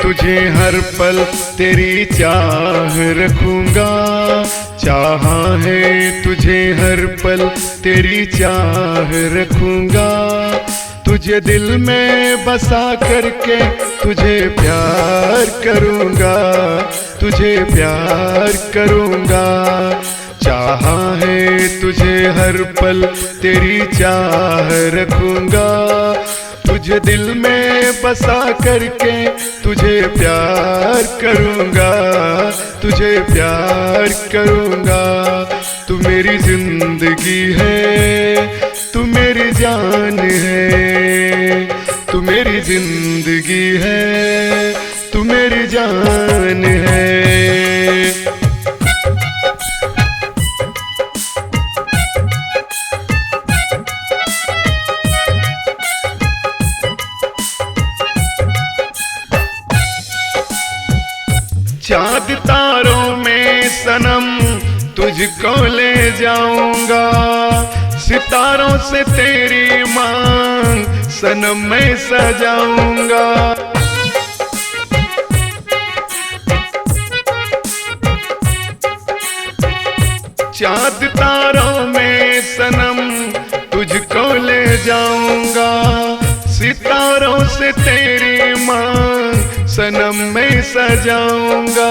तुझे हर पल तेरी चाह रखूंगा। चाहा है तुझे हर पल तेरी चाह रखूंगा। तुझे दिल में बसा करके तुझे प्यार करूंगा, तुझे प्यार करूंगा। चाहा है तुझे हर पल तेरी चाह रखूंगा। तुझे दिल में बसा करके तुझे प्यार करूंगा, तुझे प्यार करूंगा। तू मेरी जिंदगी है, तू मेरी जान है। तू मेरी जिंदगी है, तू मेरी जान है। चाँद तारों में सनम तुझको ले जाऊंगा। सितारों से तेरी मांग सनम मैं सजाऊंगा। चाँद तारों में सनम तुझको ले जाऊंगा। सितारों से तेरी मांग सनम मैं सजाऊंगा।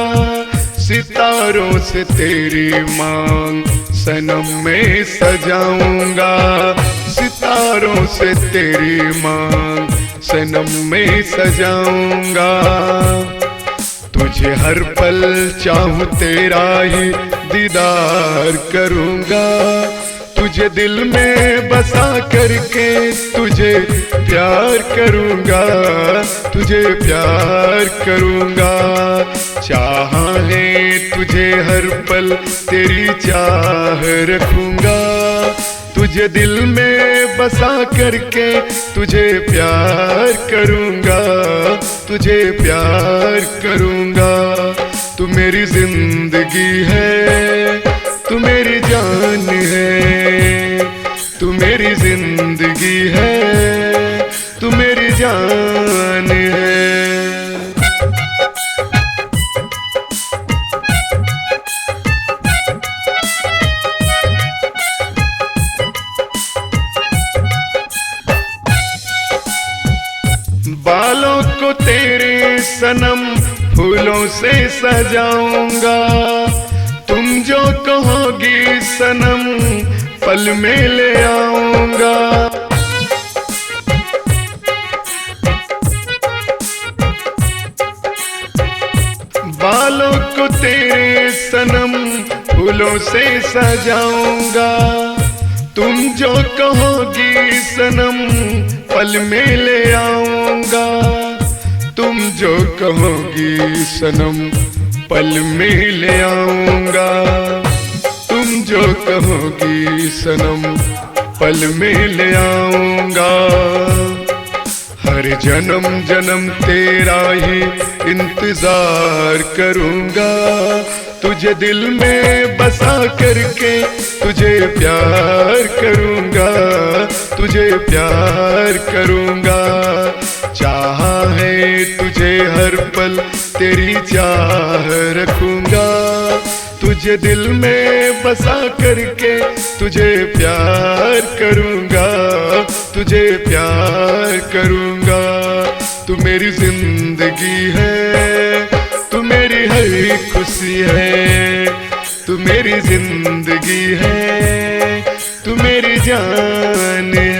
सितारों से तेरी मांग सनम मैं सजाऊंगा। सितारों से तेरी मांग सनम मैं सजाऊंगा। तुझे हर पल चाहूं तेरा ही दीदार करूंगा। तुझे दिल में बसा करके तुझे प्यार करूंगा, तुझे प्यार करूंगा। चाहा है तुझे हर पल तेरी चाह रखूंगा। तुझे दिल में बसा करके तुझे प्यार करूंगा, तुझे प्यार करूंगा। तू मेरी जिंदगी है, तू मेरी जान है। तू मेरी जिंदगी है, तू मेरी जान है। बालों को तेरे सनम फूलों से सजाऊंगा। तुम जो कहोगी सनम पल में ले आऊंगा। बालों को तेरे सनम फूलों से सजाऊंगा। तुम जो कहोगी सनम पल में ले आऊंगा। तुम जो कहोगी सनम पल में ले आऊंगा। तुम जो कहोगी सनम पल में ले आऊंगा। हर जन्म जन्म तेरा ही इंतजार करूंगा। तुझे दिल में बसा करके तुझे प्यार करूंगा, तुझे प्यार करूंगा। चाहा है तुझे हर पल तेरी चाह रखूंगा। तुझे दिल में बसा करके तुझे प्यार करूंगा, तुझे प्यार करूंगा। तू मेरी जिंदगी है, तू मेरी हर खुशी है। तू मेरी जिंदगी है, तू मेरी जान है।